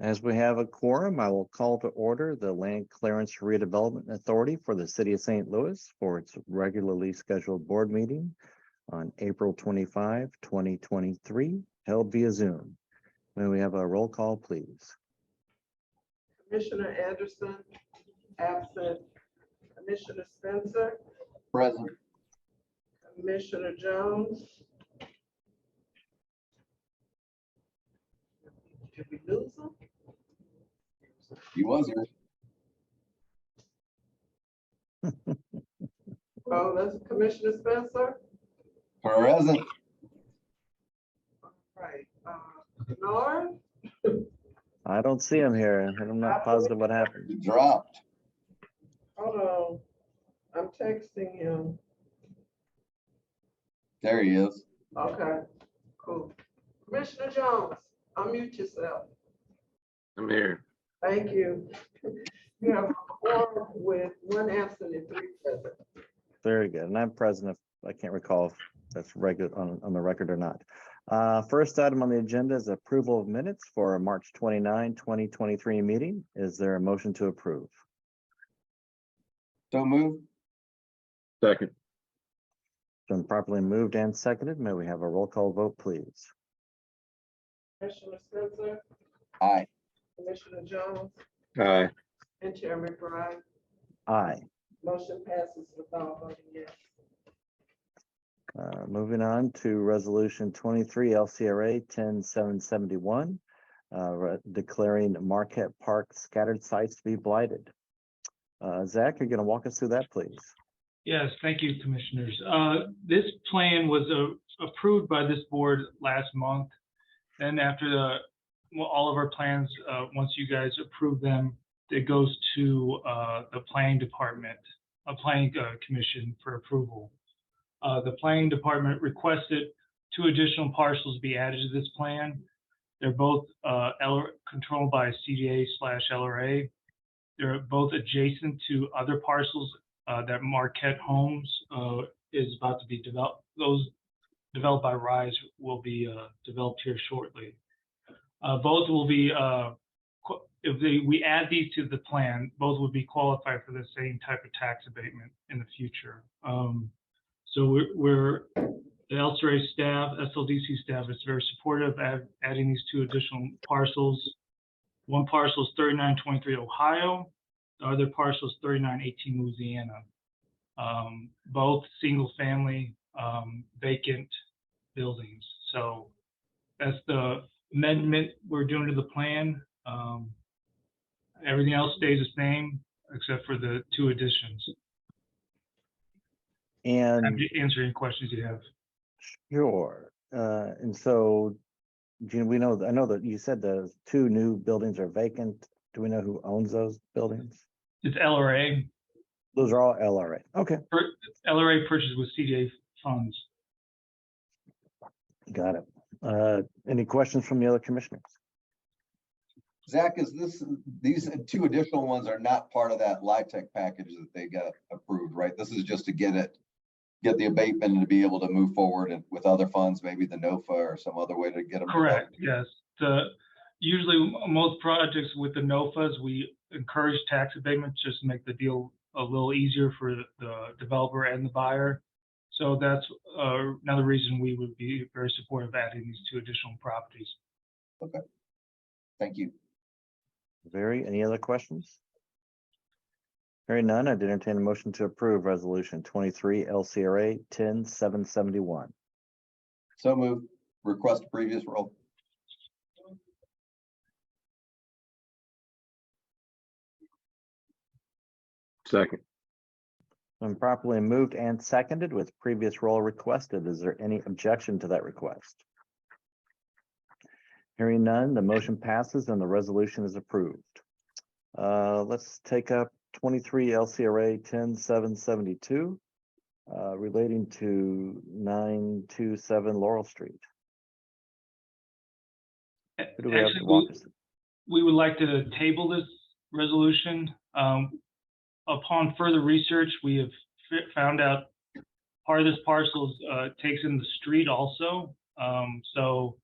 As we have a quorum, I will call to order the Land Clearance Redevelopment Authority for the City of St. Louis for its regularly scheduled board meeting on April 25, 2023, held via Zoom. May we have a roll call, please? Commissioner Anderson, absent. Commissioner Spencer, Present. Commissioner Jones. Did we lose him? He was here. Oh, that's Commissioner Spencer. Present. Right. Bernard, I don't see him here. I'm not positive what happened. He dropped. hold on. I'm texting him. There he is. Okay, cool. Commissioner Jones, unmute yourself. I'm here. Thank you. You have a quorum with one absent and 3 present. Very good. And I'm present if I can't recall if that's regular on the record or not. First item on the agenda is approval of minutes for March 29, 2023 meeting. Is there a motion to approve? So moved. Second. Been properly moved and seconded. May we have a roll call vote, please? Commissioner Spencer, Aye. Commissioner Jones, Aye. and Chairman McBride. Aye. Motion passes without voting yes. Moving on to resolution 23 LCRA 10771, declaring Marquette Park scattered sites to be blighted. Zach, you're going to walk us through that, please. Yes, thank you, commissioners. This plan was approved by this board last month. And after all of our plans, once you guys approve them, it goes to the planning department, a planning commission for approval. The planning department requested 2 additional parcels be added to this plan. They're both controlled by CDA/LRA. They're both adjacent to other parcels that Marquette Homes is about to be developed. Those developed by RISE will be developed here shortly. Both will be, if we add these to the plan, both would be qualified for the same type of tax abatement in the future. So we're the LCRA staff, SLDC staff is very supportive of adding these 2 additional parcels. One parcel is 3923 Ohio. The other parcel is 3918 Louisiana. Both single family vacant buildings. So that's the amendment we're doing to the plan. Everything else stays the same except for the 2 additions. And I'm answering questions you have. sure. And so, Gene, I know that you said the 2 new buildings are vacant. Do we know who owns those buildings? It's LRA. Those are all LRA. Okay, LRA purchased with CDA funds. got it. Any questions from the other commissioners? Zach, these 2 additional ones are not part of that LIHTC package that they got approved, right? This is just to get the abatement and to be able to move forward and with other funds, maybe the NOFA or some other way to get them. Correct. Yes. Usually most projects with the NOFAs, we encourage tax abatements just to make the deal a little easier for the developer and the buyer. So that's another reason we would be very supportive of adding these 2 additional properties. Okay. Thank you. Any other questions? Hearing none, I'd entertain a motion to approve resolution 23 LCRA 10771. So moved. Request previous roll. Second. Been properly moved and seconded with previous roll requested. Is there any objection to that request? Hearing none, the motion passes and the resolution is approved. Let's take up 23 LCRA 10772 relating to 927 Laurel Street. Who do we have to walk us through? We would like to table this resolution. Upon further research, we have found out part of this parcel takes in the street also. So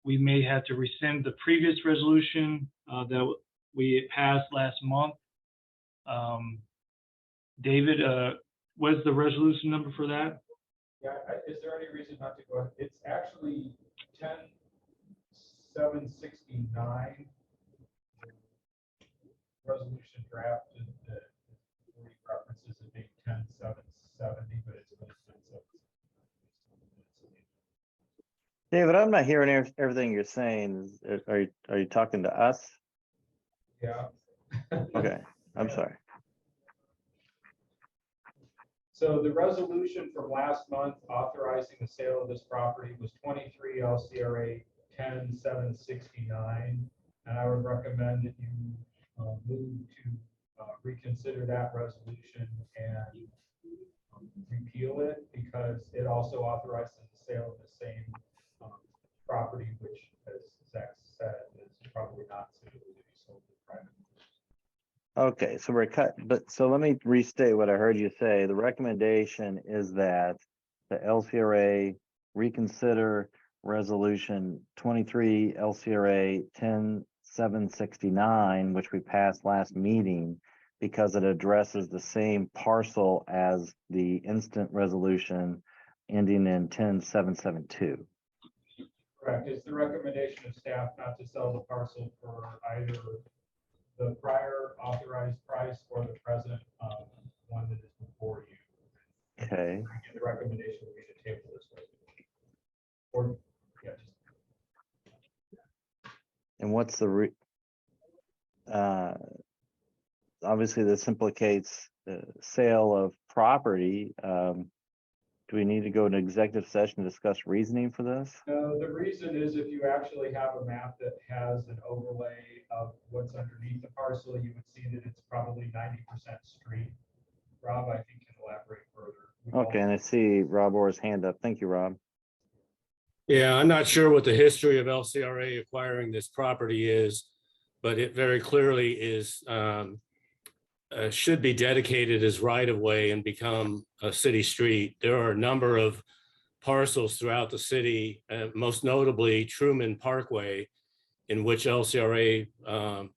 we may have to rescind the previous resolution that we passed last month. David, what's the resolution number for that? Yeah, is there any reason not to go ahead? It's actually 10-769. Resolution drafted that references it being 10-770, but it's really 10-769. David, I'm not hearing everything you're saying. Are you talking to us? Yeah. Okay, I'm sorry. So the resolution from last month authorizing the sale of this property was 23 LCRA 10-769. And I would recommend that you move to reconsider that resolution and repeal it, because it also authorizes the sale of the same property, which, as Zach said, is probably not suitable to be sold to private. Okay, so we're cut, but so let me restate what I heard you say. The recommendation is that the LCRA reconsider resolution 23 LCRA 10-769, which we passed last meeting, because it addresses the same parcel as the instant resolution ending in 10-772. Correct. It's the recommendation of staff not to sell the parcel for either the prior authorized price or the present one that is before you. Okay. And the recommendation would be to table this resolution. Or, yeah, And what's the obviously this implicates the sale of property. Do we need to go into executive session to discuss reasoning for this? No, the reason is if you actually have a map that has an overlay of what's underneath the parcel, you would see that it's probably 90% street. Rob, I think, can elaborate further. Okay, and I see Rob Orr's hand up. Thank you, Rob. Yeah, I'm not sure what the history of LCRA acquiring this property is, but it very clearly is should be dedicated as right of way and become a city street. There are a number of parcels throughout the city, most notably Truman Parkway, in which LCRA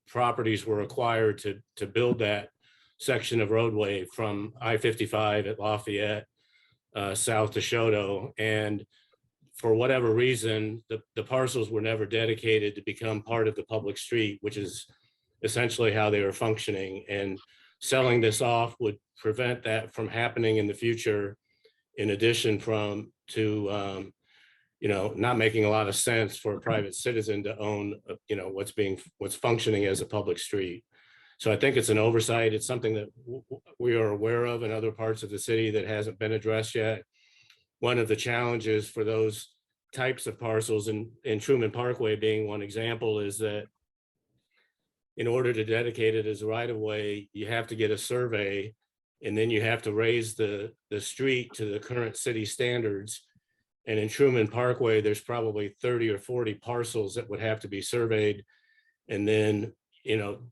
properties were acquired to build that section of roadway from I-55 at Lafayette south to Choteau. And for whatever reason, the parcels were never dedicated to become part of the public street, which is essentially how they were functioning. And selling this off would prevent that from happening in the future, in addition to not making a lot of sense for a private citizen to own, what's functioning as a public street. So I think it's an oversight. It's something that we are aware of in other parts of the city that hasn't been addressed yet. One of the challenges for those types of parcels, and Truman Parkway being one example, is that in order to dedicate it as a right of way, you have to get a survey, and then you have to raise the street to the current city standards. And in Truman Parkway, there's probably 30 or 40 parcels that would have to be surveyed. And then,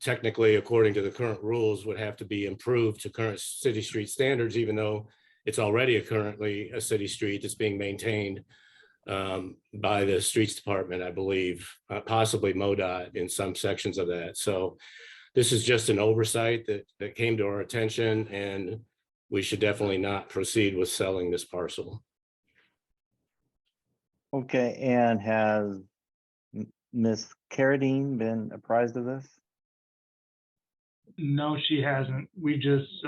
technically, according to the current rules, would have to be improved to current city street standards, even though it's already currently a city street that's being maintained by the streets department, I believe, possibly MoDOT in some sections of that. So this is just an oversight that came to our attention, and we should definitely not proceed with selling this parcel. Okay, and has Ms. Carradine been apprised of this? No, she hasn't. We just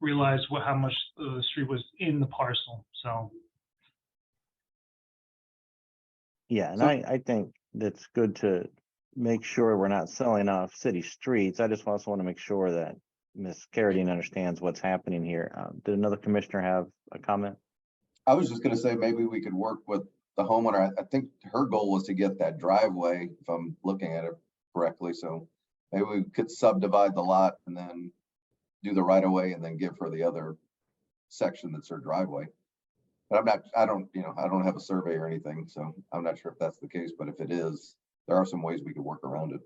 realized how much the street was in the parcel, so. Yeah, and So- I think that's good to make sure we're not selling off city streets. I just also want to make sure that Ms. Carradine understands what's happening here. Did another commissioner have a comment? I was just gonna say, maybe we could work with the homeowner. I think her goal was to get that driveway, if I'm looking at it correctly. So maybe we could subdivide the lot and then do the right of way and then give her the other section that's her driveway. But I don't have a survey or anything, so I'm not sure if that's the case, but if it is, there are some ways we could work around it.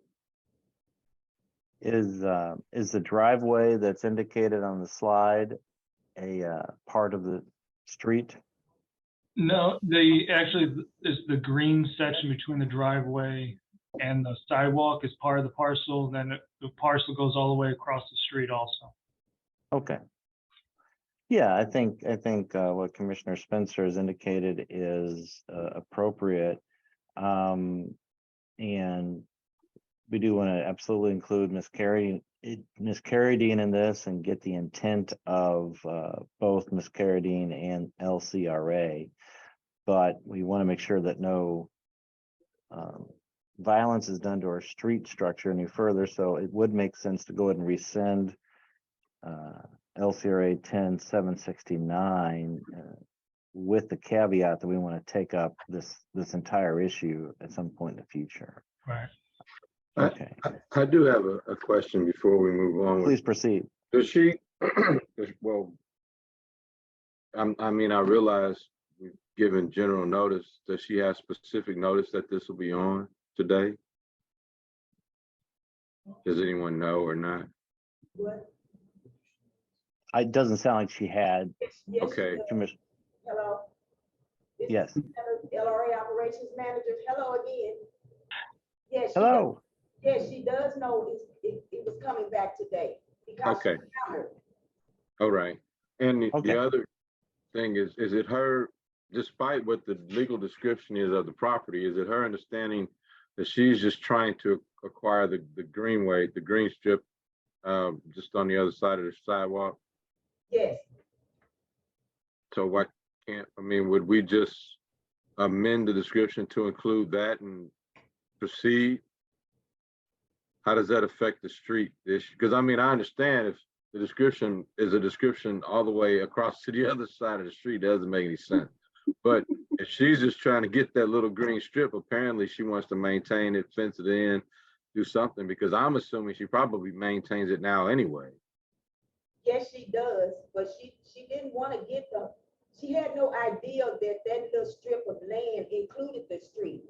Is the driveway that's indicated on the slide a part of the street? No, actually, is the green section between the driveway and the sidewalk is part of the parcel, then the parcel goes all the way across the street also. Okay. Yeah, I think what Commissioner Spencer has indicated is appropriate. And we do want to absolutely include Ms. Carradine in this and get the intent of both Ms. Carradine and LCRA. But we want to make sure that no violence is done to our street structure any further. So it would make sense to go ahead and rescind LCRA 10-769 with the caveat that we want to take up this entire issue at some point in the future. Right. Okay, I do have a question before we move on. please proceed. Does she, well, I mean, I realize we've given general notice. Does she have specific notice that this will be on today? Does anyone know or not? What? It doesn't sound like she had. Yes, Okay. Commission. hello? This is Yes. LRA Operations Manager, hello again. Yes. Hello. Yes, she does know it was coming back today. Because she Okay. countered. All right. And Okay. the other thing is it her, despite what the legal description is of the property, is it her understanding that she's just trying to acquire the greenway, the green strip, just on the other side of the sidewalk? Yes, So why can't, I mean, would we just amend the description to include that and proceed? How does that affect the street issue? Because I mean, I understand if the description is a description all the way across to the other side of the street, it doesn't make any sense. But if she's just trying to get that little green strip, apparently she wants to maintain it, fence it in, do something, because I'm assuming she probably maintains it now anyway. yes, she does, but she didn't want to get she had no idea that little strip of land included the street.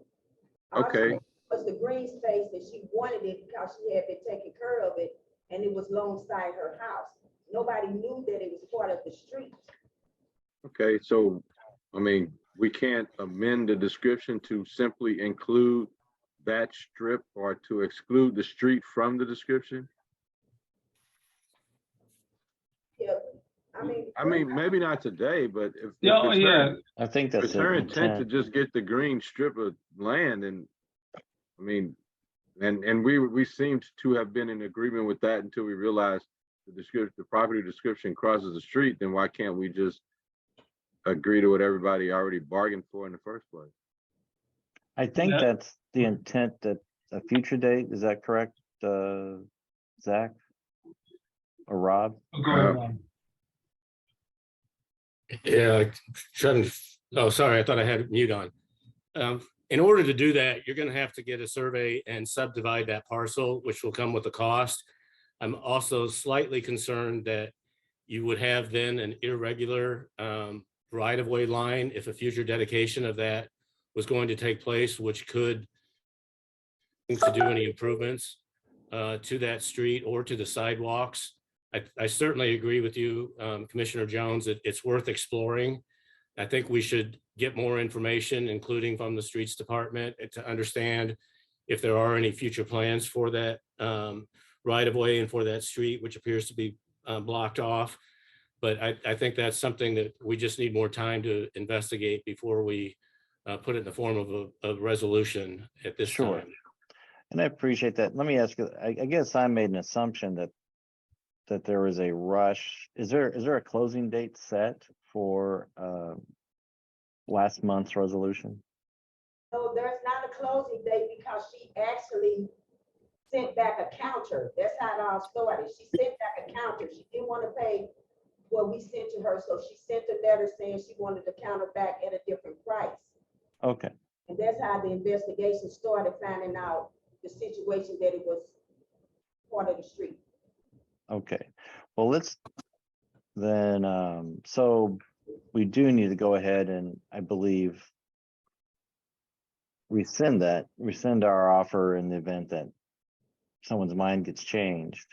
All she Okay. had was the green space, and she wanted it because she had been taking care of it, and it was alongside her house. Nobody knew that it was part of the street. Okay, so, I mean, we can't amend the description to simply include that strip or to exclude the street from the description? Yeah, I mean, maybe not today, but if Yeah, it's yeah. her, I think if that's it's the her intent to intent. just get the green strip of land, and I mean, and we seemed to have been in agreement with that until we realized the property description crosses the street, then why can't we just agree to what everybody already bargained for in the first place? I think Yeah. that's the intent, that a future date, is that correct, Zach? Or Rob? Go ahead, Ron. Yeah, oh, sorry, I thought I had mute on. In order to do that, you're gonna have to get a survey and subdivide that parcel, which will come with a cost. I'm also slightly concerned that you would have then an irregular right-of-way line if a future dedication of that was going to take place, which could to do any improvements to that street or to the sidewalks. I certainly agree with you, Commissioner Jones, that it's worth exploring. I think we should get more information, including from the Streets Department, to understand if there are any future plans for that right of way and for that street, which appears to be blocked off. But I think that's something that we just need more time to investigate before we put it in the form of a resolution at this Sure. time. And I appreciate that. Let me ask you, I guess I made an assumption that there was a rush. Is there a closing date set for last month's resolution? no, there's not a closing date because she actually sent back a counter. That's how it all started. She sent back a counter. She didn't want to pay what we sent to her, so she sent a letter saying she wanted the counter back at a different price. Okay, And that's how the investigation started, finding out the situation that it was part of the street. okay. Well, let's then, so we do need to go ahead and, I believe, rescind our offer in the event that someone's mind gets changed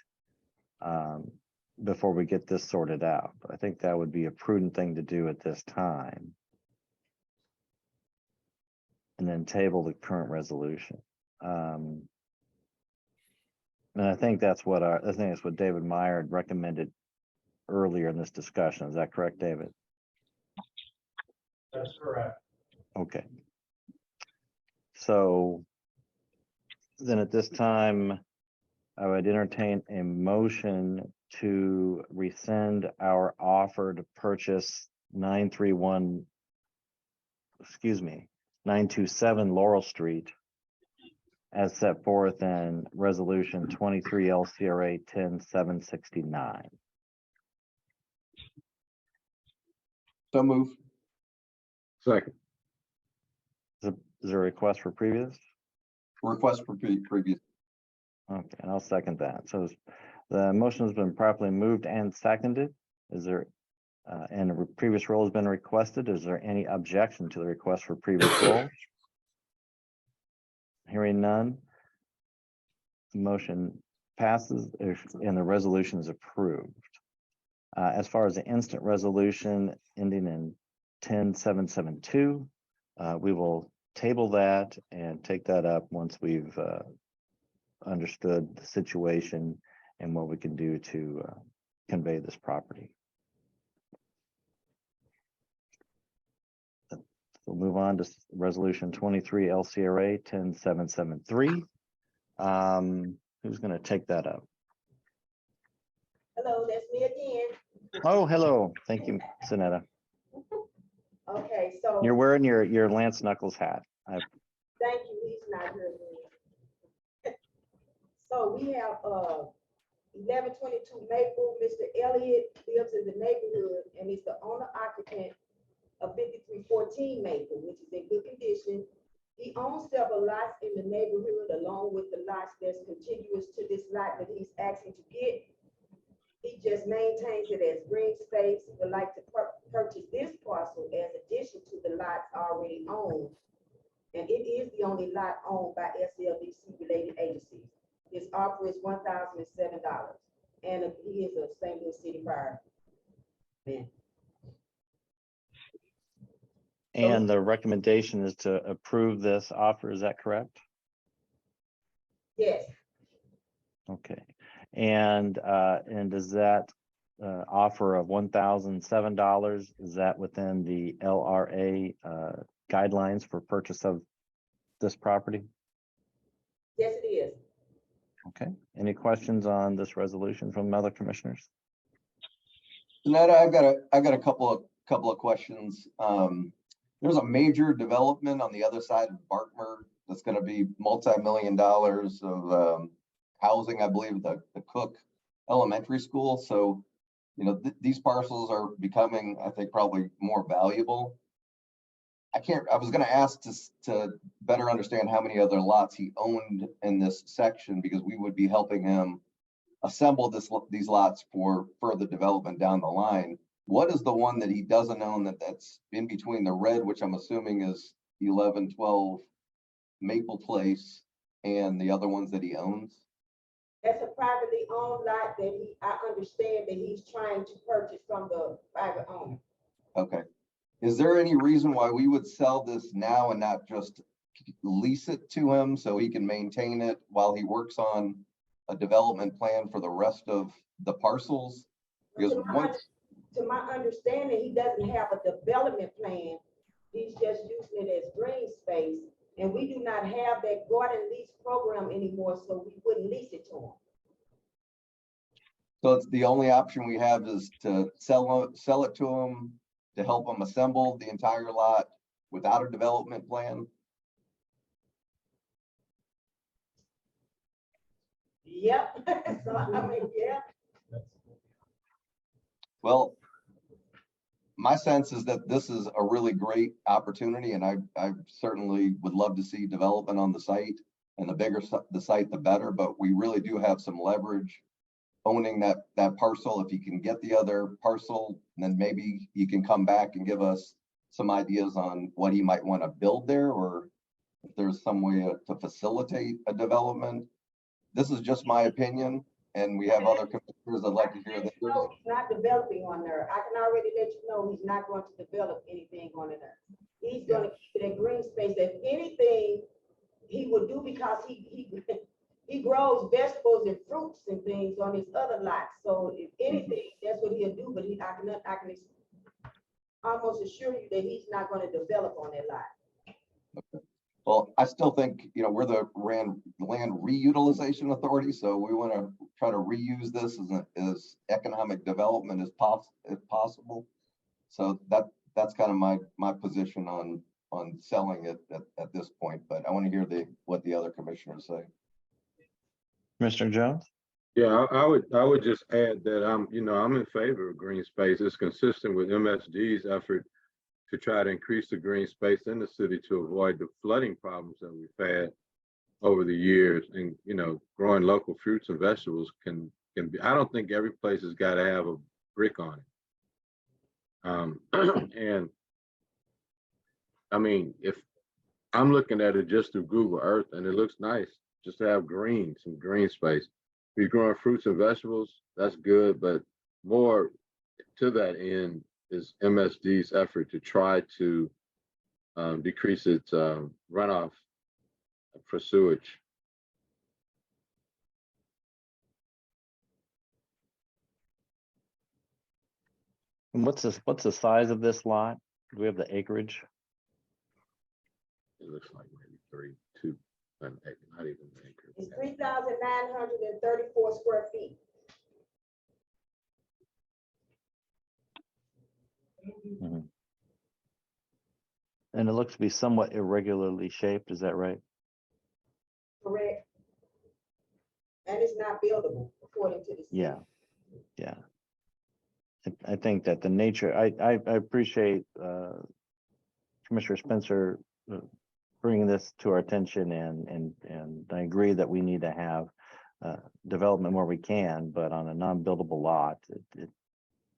before we get this sorted out. I think that would be a prudent thing to do at this time. then table the current resolution. And I think that's what David Meyer had recommended earlier in this discussion. Is that correct, David? That's correct. Okay. So then at this time, I would entertain a motion to rescind our offer to purchase 927 Laurel Street as set forth in resolution 23 LCRA 10769. So move. Second. Is there a request for previous? Request for previous. Okay, and I'll second that. So the motion has been properly moved and seconded. Is there, and a previous roll has been requested. Is there any objection to the request for previous roll? Hearing none. The motion passes and the resolution is approved. As far as the instant resolution ending in 10772, we will table that and take that up once we've understood the situation and what we can do to convey this property. We'll move on to resolution 23 LCRA 10773. Who's going to take that up? Hello, that's me again. Oh, hello. Thank you, Sonetta. Okay, so. You're wearing your Lance Knuckles hat. Thank you, he's not here. So we have 1122 Maple. Mr. Elliott lives in the neighborhood and is the owner occupant of 5314 Maple, which is in good condition. He owns several lots in the neighborhood along with the lots that's contiguous to this lot that he's asking to get. He just maintains it as green space. He would like to purchase this parcel as addition to the lots already owned. And it is the only lot owned by SLDC related agencies. His offer is $1,007. And he is a St. Louis City fireman. And the recommendation is to approve this offer. Is that correct? Yes, Okay. And does that offer of $1,007, is that within the LRA guidelines for purchase of this property? yes, it is. Okay. Any questions on this resolution from other commissioners? Netta, I got a couple of questions. There's a major development on the other side of Barkmer that's going to be multi-million dollars of housing, I believe, the Cook Elementary School. So, you know, these parcels are becoming, I think, probably more valuable. I was going to ask to better understand how many other lots he owned in this section, because we would be helping him assemble these lots for further development down the line. What is the one that he doesn't own that's in between the red, which I'm assuming is 1112 Maple Place, and the other ones that he owns? That's a privately owned lot that I understand that he's trying to purchase from the private owner. Okay. Is there any reason why we would sell this now and not just lease it to him so he can maintain it while he works on a development plan for the rest of the parcels? Because To my understanding, he doesn't have a development plan. He's just using it as green space. And we do not have that garden lease program anymore, so we wouldn't lease it to him. So it's the only option we have is to sell it to him, to help him assemble the entire lot without a development plan? Yep. So I mean, yeah. Well, my sense is that this is a really great opportunity, and I certainly would love to see development on the site, and the bigger the site, the better, but we really do have some leverage owning that parcel. If you can get the other parcel, then maybe you can come back and give us some ideas on what he might want to build there, or if there's some way to facilitate a development. This is just my opinion, and we have other commissioners that'd like to hear this. No, he's not developing on there. I can already let you know he's not going to develop anything on there. He's gonna keep it in green space. If anything, he would do because he grows vegetables and fruits and things on his other lots. So if anything, that's what he'll do, but I can almost assure you that he's not gonna develop on that lot. Well, I still think, you know, we're the land reutilization authority, so we want to try to reuse this as economic development as possible. So that's kind of my position on selling it at this point, but I want to hear what the other commissioners say. Commissioner Jones? Yeah, I would just add that I'm in favor of green space. It's consistent with MSD's effort to try to increase the green space in the city to avoid the flooding problems that we've had over the years. And, growing local fruits and vegetables can be, I don't think every place has got to have a brick on it. And I mean, if I'm looking at it just through Google Earth and it looks nice just to have some green space. If you're growing fruits and vegetables, that's good, but more to that end is MSD's effort to try to decrease its runoff for sewage. And what's the size of this lot? Do we have the acreage? It looks like maybe 32, not even an acre. It's 3,934 square feet. Mhm. And it looks to be somewhat irregularly shaped, is that right? Correct. And it's not buildable according to the city. Yeah. I think that the nature, I appreciate Commissioner Spencer bringing this to our attention, and I agree that we need to have development where we can, but on a non-buildable lot, it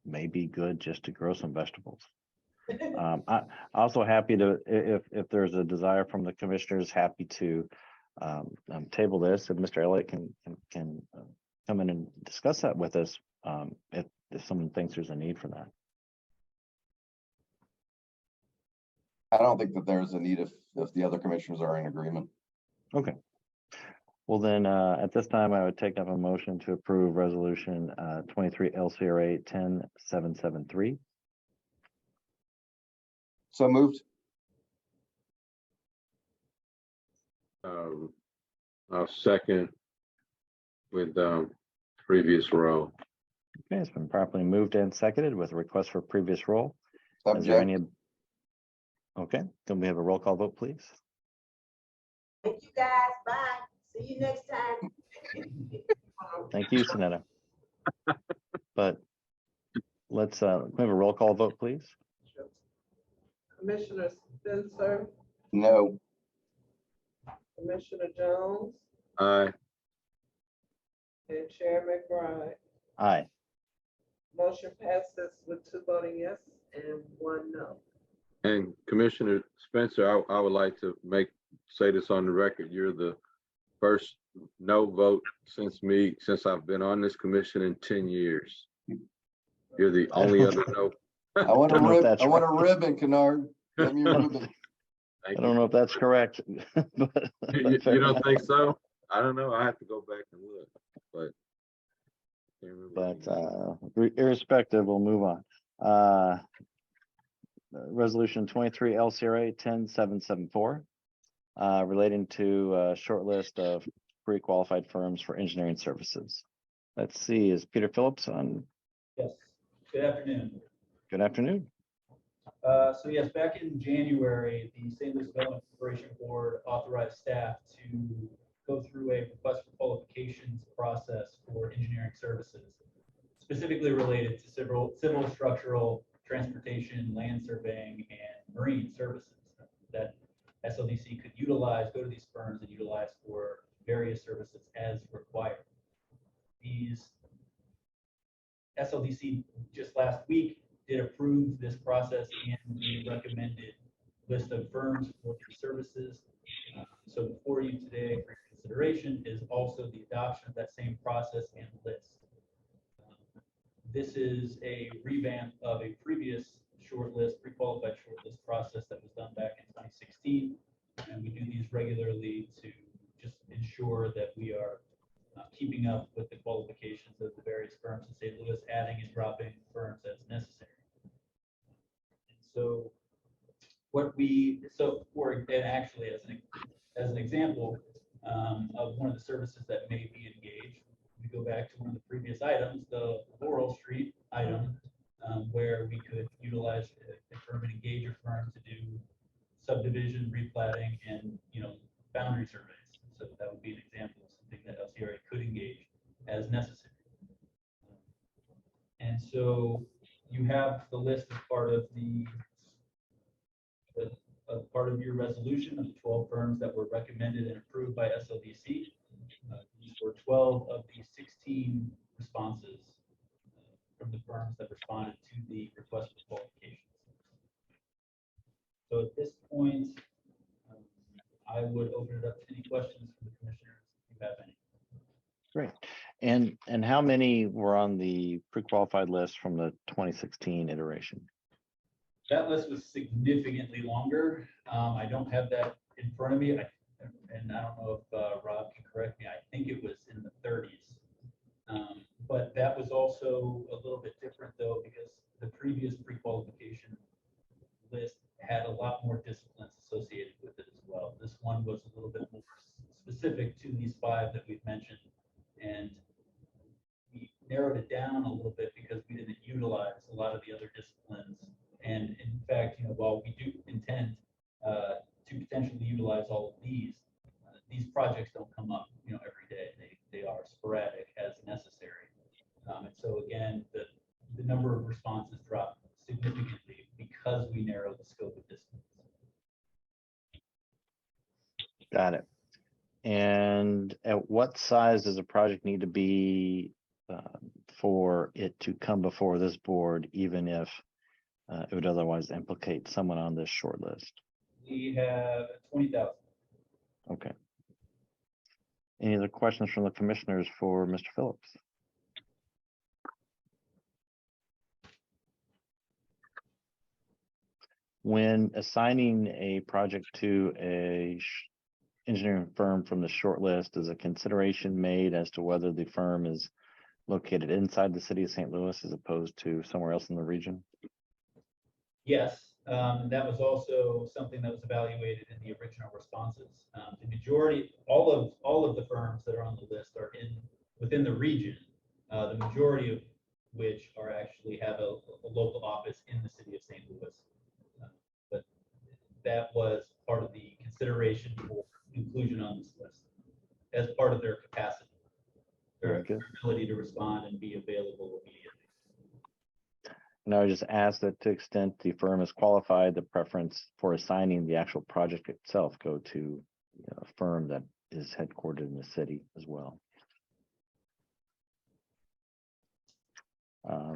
may be good just to grow some vegetables. I also happy to, if there's a desire from the commissioners, happy to table this, and Mr. Elliott can come in and discuss that with us if someone thinks there's a need for that. I don't think that there's a need if the other commissioners are in agreement. Okay. Well, then, at this time, I would take up a motion to approve resolution 23 LCRA 10773. So moved. I'll second with previous row. Okay, it's been properly moved and seconded with a request for previous roll. Is there any? Okay, then we have a roll call vote, please. Thank you, guys. Bye. See you next time. Thank you, Sonetta. But let's can we have a roll call vote, please. Commissioner Spencer, No. Commissioner Jones, Aye. and Chair McBride. Aye. Motion passes with 2 voting yes and 1 no. And Commissioner Spencer, I would like to say this on the record. You're the first no vote since I've been on this commission in 10 years. You're the only other no. I want a ribbon, Kennard. Give me a ribbon. I don't know if that's correct. But You don't think so? I don't know. I have to go back and look, but irrespective, we'll move on. Resolution 23 LCRA 10774, relating to a short list of pre-qualified firms for engineering services. Let's see, is Peter Phillips on? Yes, good afternoon. Good afternoon. So yes, back in January, the St. Louis Development Corporation Board authorized staff to go through a request for qualifications process for engineering services, specifically related to civil, structural, transportation, land surveying, and marine services that SLDC could utilize, go to these firms and utilize for various services as required. These SLDC just last week did approve this process and the recommended list of firms for these services. So before you today for consideration is also the adoption of that same process and list. This is a revamp of a previous shortlist, pre-qualified shortlist process that was done back in 2016. And we do these regularly to just ensure that we are keeping up with the qualifications of the various firms in St. Louis, adding and dropping firms as necessary. And so and actually as an example of one of the services that may be engaged, we go back to one of the previous items, the Laurel Street item, where we could utilize a firm and engage a firm to do subdivision replatting and, boundary surveys. So that would be an example of something that LCRA could engage as necessary. And so you have the list as part of part of your resolution of the 12 firms that were recommended and approved by SLDC. These were 12 of the 16 responses from the firms that responded to the request for qualifications. So at this point, I would open it up to any questions from the commissioners if you have any. Great. And how many were on the pre-qualified list from the 2016 iteration? That list was significantly longer. I don't have that in front of me, and I don't know if Rob can correct me. I think it was in the 30s. But that was also a little bit different though, because the previous pre-qualification list had a lot more disciplines associated with it as well. This one was a little bit more specific to these 5 that we've mentioned, and we narrowed it down a little bit because we didn't utilize a lot of the other disciplines. And in fact, while we do intend to potentially utilize all of these projects don't come up, every day. They are sporadic as necessary. And so again, the number of responses dropped significantly because we narrowed the scope of disciplines. Got it. And at what size does a project need to be for it to come before this board, even if it would otherwise implicate someone on this short list? We have 20,000. Okay. Any other questions from the commissioners for Mr. Phillips? When assigning a project to a engineering firm from the short list, is a consideration made as to whether the firm is located inside the city of St. Louis as opposed to somewhere else in the region? Yes, that was also something that was evaluated in the original responses. The majority, all of the firms that are on the list are within the region. The majority of which actually have a local office in the city of St. Louis. But that was part of the consideration for inclusion on this list as part of their capacity, their ability to respond and be available immediately. And I would just ask that to the extent the firm is qualified, the preference for assigning the actual project itself go to a firm that is headquartered in the city as well.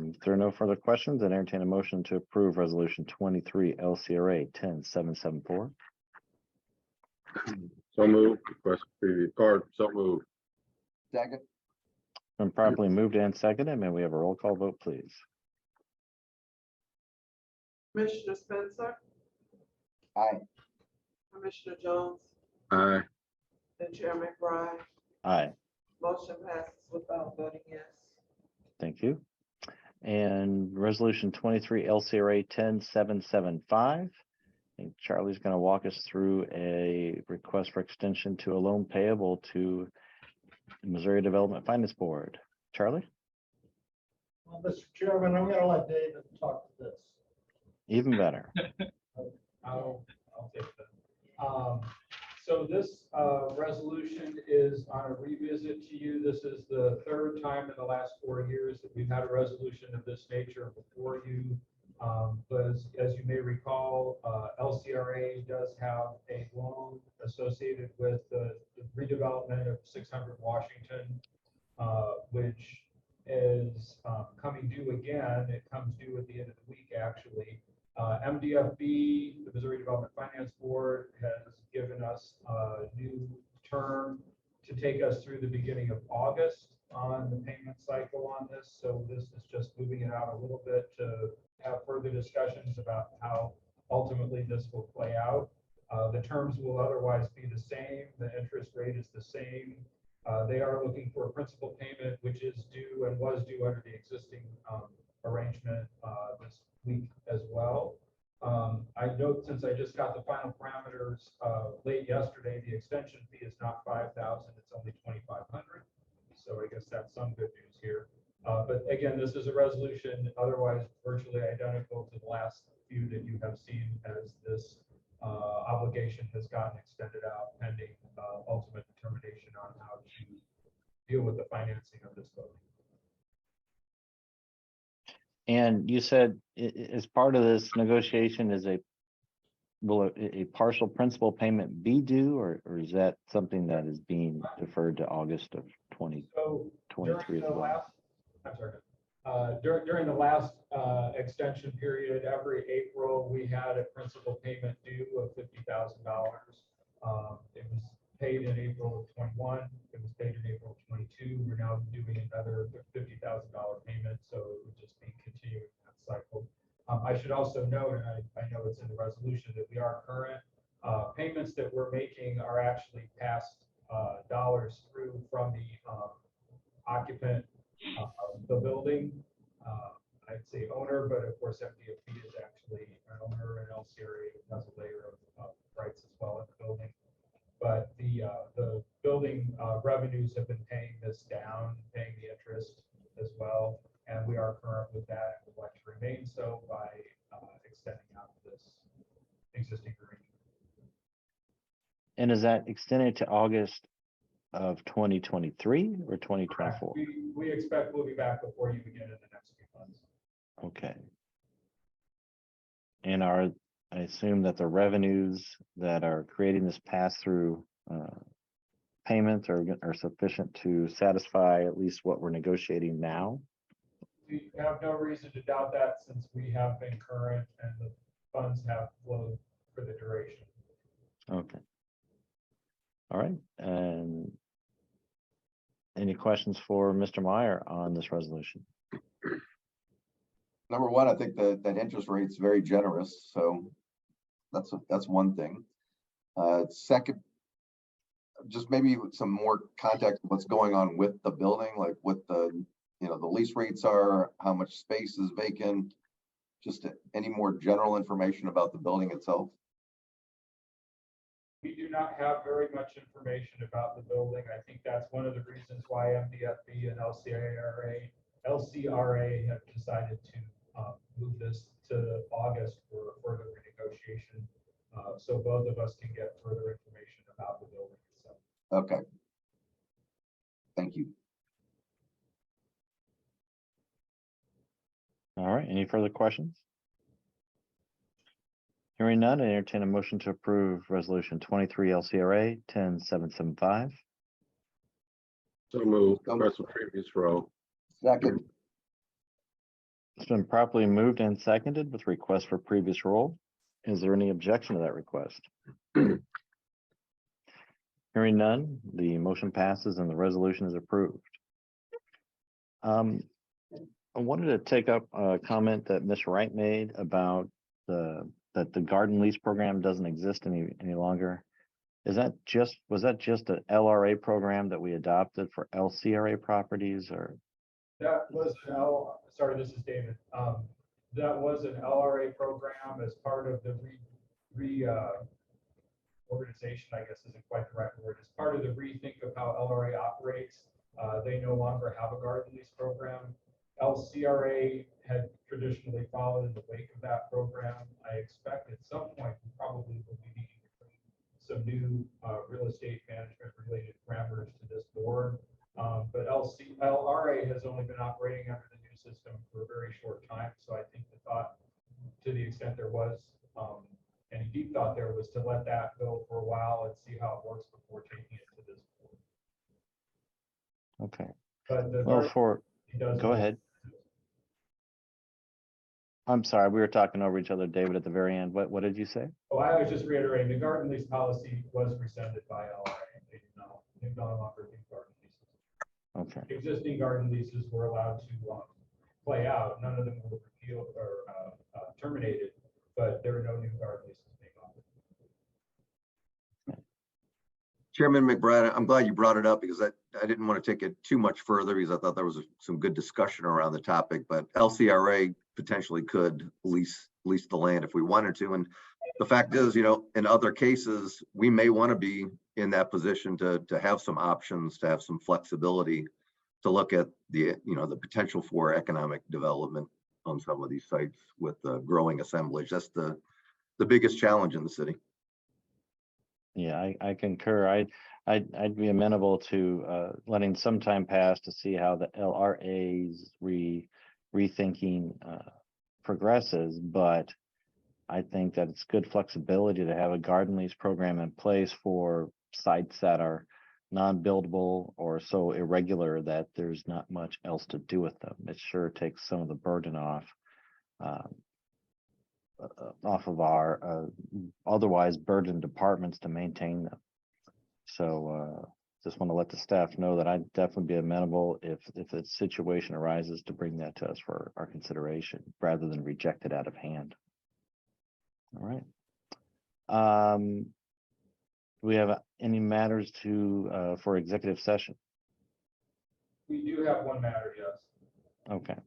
If there are no further questions, I'd entertain a motion to approve resolution 23 LCRA 10774. So moved. Request preview card. So moved. Second. Been properly moved and seconded. May we have a roll call vote, please? Commissioner Spencer, Aye. Commissioner Jones, Aye. and Chair McBride. Aye. Motion passes without voting yes. Thank you. And resolution 23 LCRA 10775. I think Charlie's going to walk us through a request for extension to a loan payable to the Missouri Development Finance Board. Charlie? Well, Mr. Chairman, I'm going to let David talk to this. Even better. I'll take that. So this resolution is on a revisit to you. This is the 3rd time in the last 4 years that we've had a resolution of this nature before you. But as you may recall, LCRA does have a loan associated with the redevelopment of 600 Washington, which is coming due again. It comes due at the end of the week, actually. MDFB, the Missouri Development Finance Board, has given us a new term to take us through the beginning of August on the payment cycle on this. So this is just moving it out a little bit to have further discussions The terms will otherwise be the same. The interest rate is the same. They are looking for a principal payment, which is due and was due under the existing arrangement this week as well. I note, since I just got the final parameters late yesterday, the extension fee is not 5,000, it's only 2,500. So I guess that's some good news here. But again, this is a resolution otherwise virtually identical to the last few that you have seen, as this obligation has gotten extended out pending ultimate determination on how to deal with the financing of this building. And you said as part of this negotiation will a partial principal payment be due, or is that something that is being deferred to August of So 2023 as during the well? last, I'm sorry, during the last extension period, every April, we had a principal payment due of $50,000. It was paid in April of 21. It was paid in April of 22. We're now doing another $50,000 payment, so it would just be continuing that cycle. I should also note, and I know it's in the resolution, that we are current. Payments that we're making are actually past dollars through from the occupant of the building. I'd say owner, but of course MDFP is actually an owner, and LCRA has a layer of rights as well in the building. But the building revenues have been paying this down, paying the interest as well, and we are current with that and would like to remain so by extending out this existing arrangement. And is that extended to August of 2023 or 2024? Correct. We expect we'll be back before you begin in the next few months. Okay. And I assume that the revenues that are creating this pass-through payments are sufficient to satisfy at least what we're negotiating now? We have no reason to doubt that, since we have been current and the funds have flowed for the duration. Okay. All right. And any questions for Mr. Meyer on this resolution? Number one, I think that interest rate's very generous, so that's one thing. Second, just maybe some more context of what's going on with the building, like what the lease rates are, how much space is vacant, just any more general information about the building itself. We do not have very much information about the building. I think that's one of the reasons why MDFB and LCRA have decided to move this to August for further renegotiation. So both of us can get further information about the building itself. Okay. Thank you. All right. Any further questions? Hearing none, I entertain a motion to approve resolution 23 LCRA 10775. So moved. That's the previous row. Second. It's been properly moved and seconded with request for previous roll. Is there any objection to that request? Hearing none, the motion passes and the resolution is approved. I wanted to take up a comment that Ms. Wright made about that the garden lease program doesn't exist any longer. Was that just an LRA program that we adopted for LCRA properties, or? That was sorry, this is David. That was an LRA program as part of the organization, I guess isn't quite the right word. As part of the rethink of how LRA operates, they no longer have a garden lease program. LCRA had traditionally followed in the wake of that program. I expect at some point we probably will be needing to bring some new real estate management related parameters to this board. But LRA has only been operating under the new system for a very short time. So I think the thought, to the extent there was any deep thought there, was to let that go for a while and see how it works before taking it to this board. Okay. But the Well, go ahead. I'm sorry, we were talking over each other, David, at the very end. What did you say? Oh, I was just reiterating, the garden lease policy was rescinded by LRA. They no longer do garden leases. Okay. Existing garden leases were allowed to play out. None of them were repealed or terminated, but there are no new garden leases being offered. Chairman McBride, I'm glad you brought it up because I didn't want to take it too much further because I thought there was some good discussion around the topic, but LCRA potentially could lease the land if we wanted to. And the fact is, in other cases, we may want to be in that position to have some options, to have some flexibility, to look at the potential for economic development on some of these sites with growing assemblage. That's the biggest challenge in the city. Yeah, I concur. I'd be amenable to letting some time pass to see how the LRA's rethinking progresses, but I think that it's good flexibility to have a garden lease program in place for sites that are non-buildable or so irregular that there's not much else to do with them. It sure takes some of the burden off of our otherwise burdened departments to maintain them. So just want to let the staff know that I'd definitely be amenable if a situation arises to bring that to us for our consideration rather than reject it out of hand. All right. Do we have any matters for executive session? We do have one matter, yes. Okay.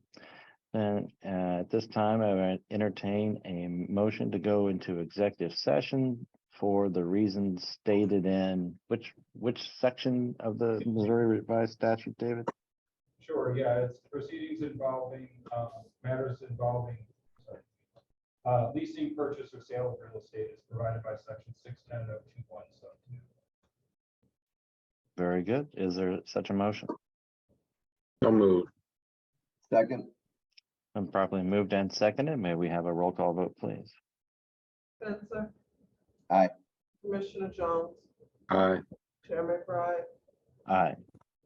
Then at this time, I would entertain a motion to go into executive session for the reasons stated in which section of the Missouri Revised Statute, David? Sure, yeah, it's proceedings involving, matters involving, leasing, purchase, or sale of real estate is provided by section 610.021 sub 2. Very good. Is there such a motion? So moved. Second. And properly moved and seconded. May we have a roll call vote, please? Spencer. Aye. Commissioner Jones, Aye. Chair McBride, Aye.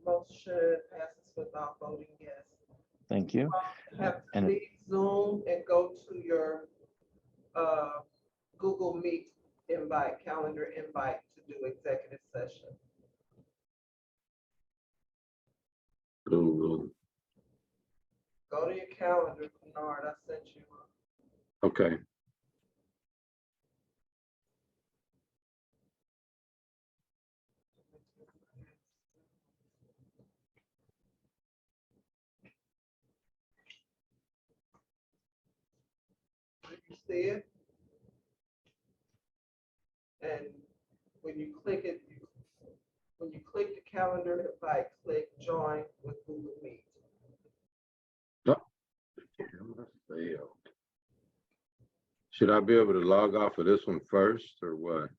motion passes without voting yes. Thank you. Have to And- leave Zoom and go to your Google Meet calendar invite to do executive session. Google. Go to your calendar, Bernard, I sent you one. Okay. Did you see it? And when you click it, when you click the calendar invite, click join with Google Meet. Camera failed. Should I be able to log off of this one first or what?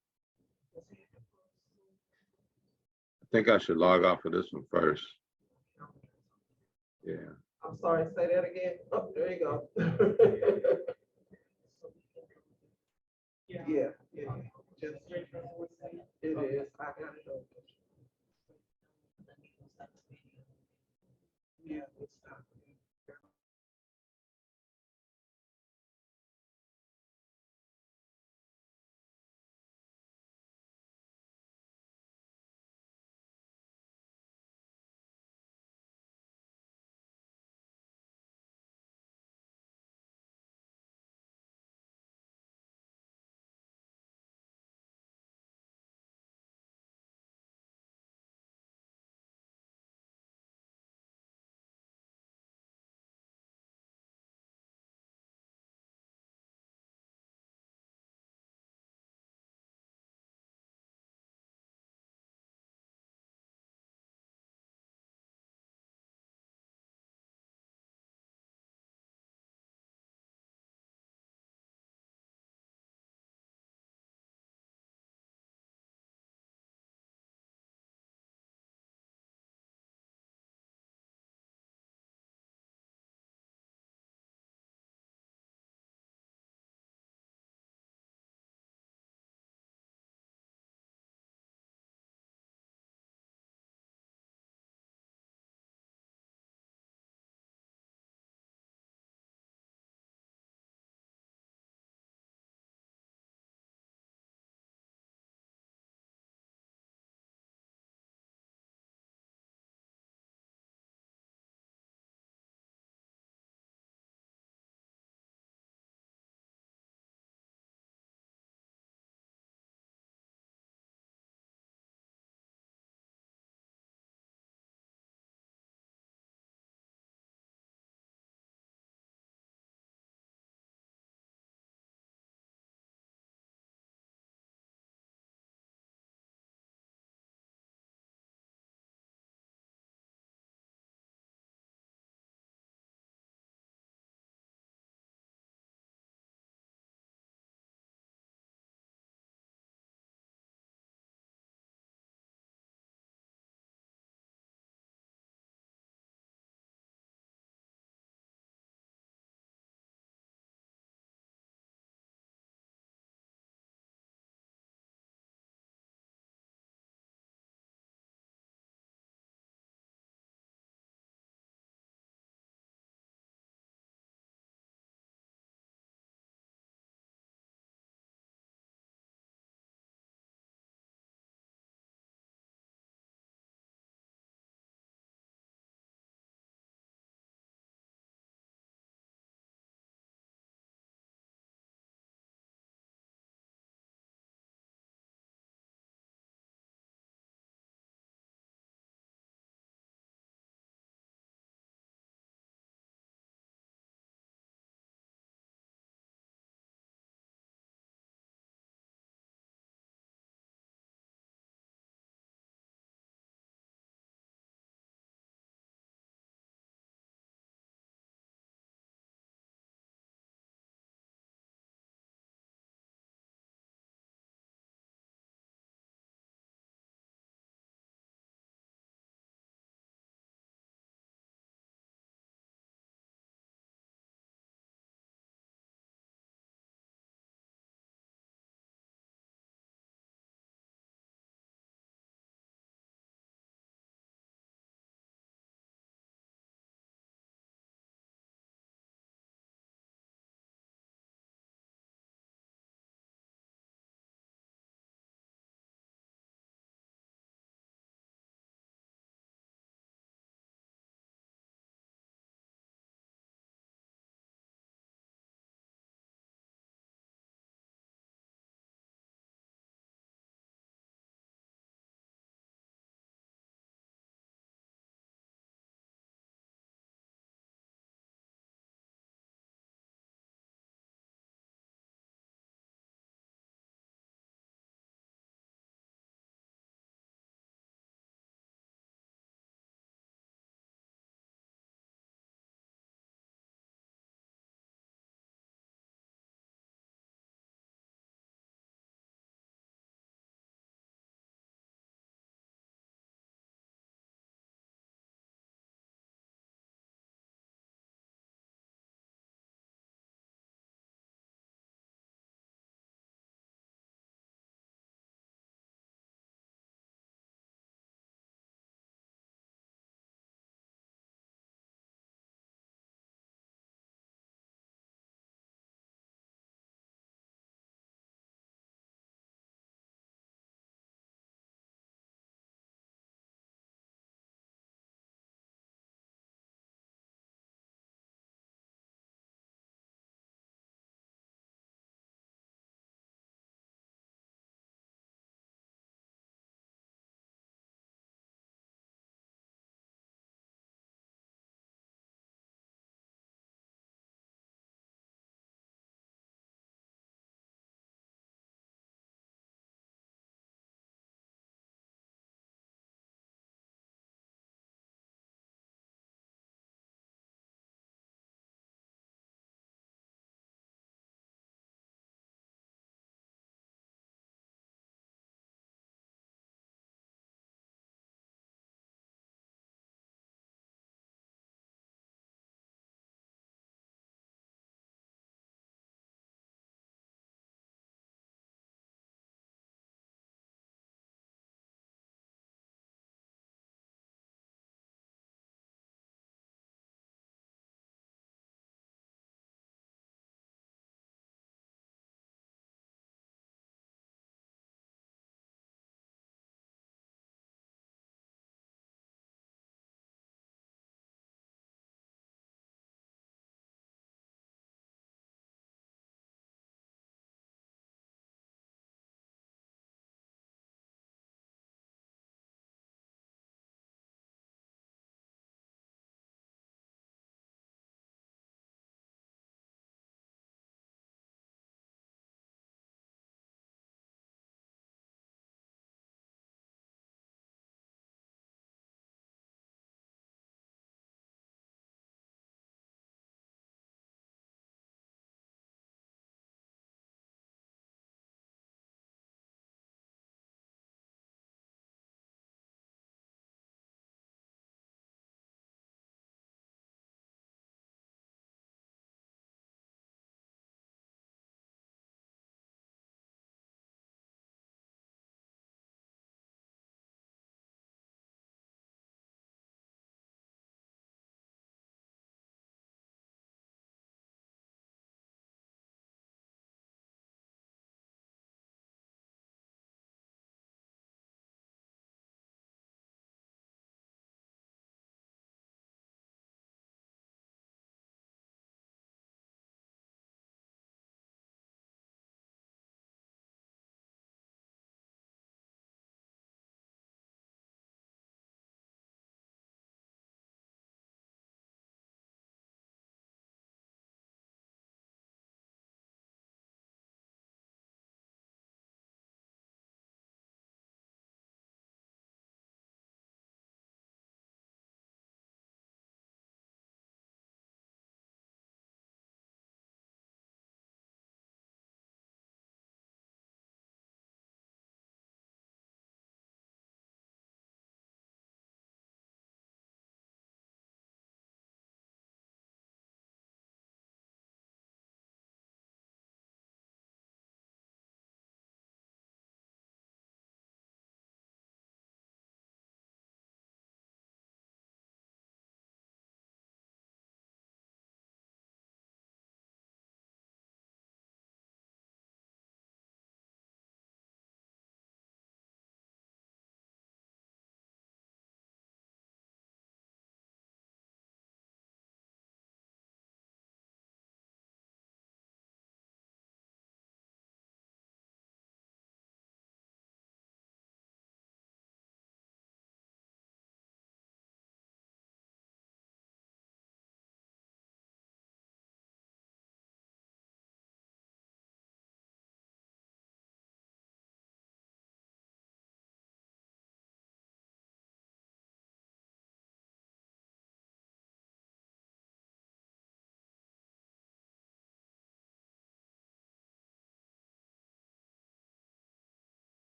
I think I should log off of this one first. Yeah. I'm sorry, say that again. Oh, there you go. Yeah, just, it is, I got it open. Yeah, it's not.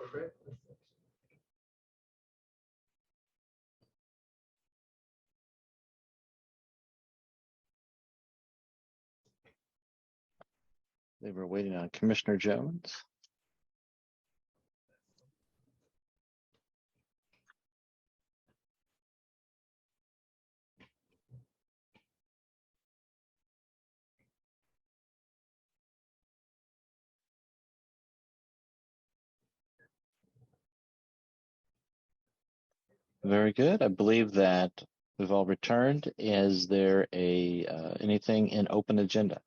Okay. They were waiting on Commissioner Jones. Very good. I believe that we've all returned. Is there anything in open agenda?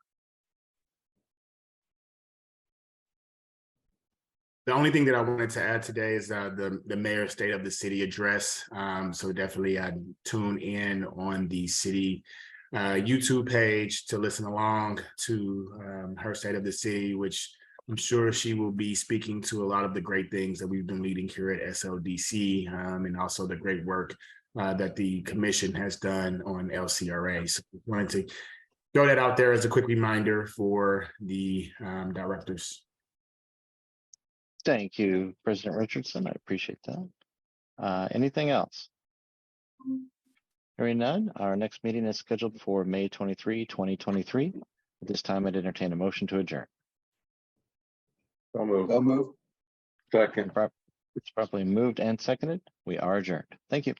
The only thing that I wanted to add today is the mayor's state of the city address. So definitely tune in on the city YouTube page to listen along to her state of the city, which I'm sure she will be speaking to a lot of the great things that we've been leading here at SLDC, and also the great work that the commission has done on LCRA. So I wanted to throw that out there as a quick reminder for the directors. Thank you, President Richardson. I appreciate that. Anything else? Hearing none, our next meeting is scheduled for May 23, 2023. At this time, I'd entertain a motion to adjourn. So moved. So move. Second. It's properly moved and seconded. We are adjourned. Thank you.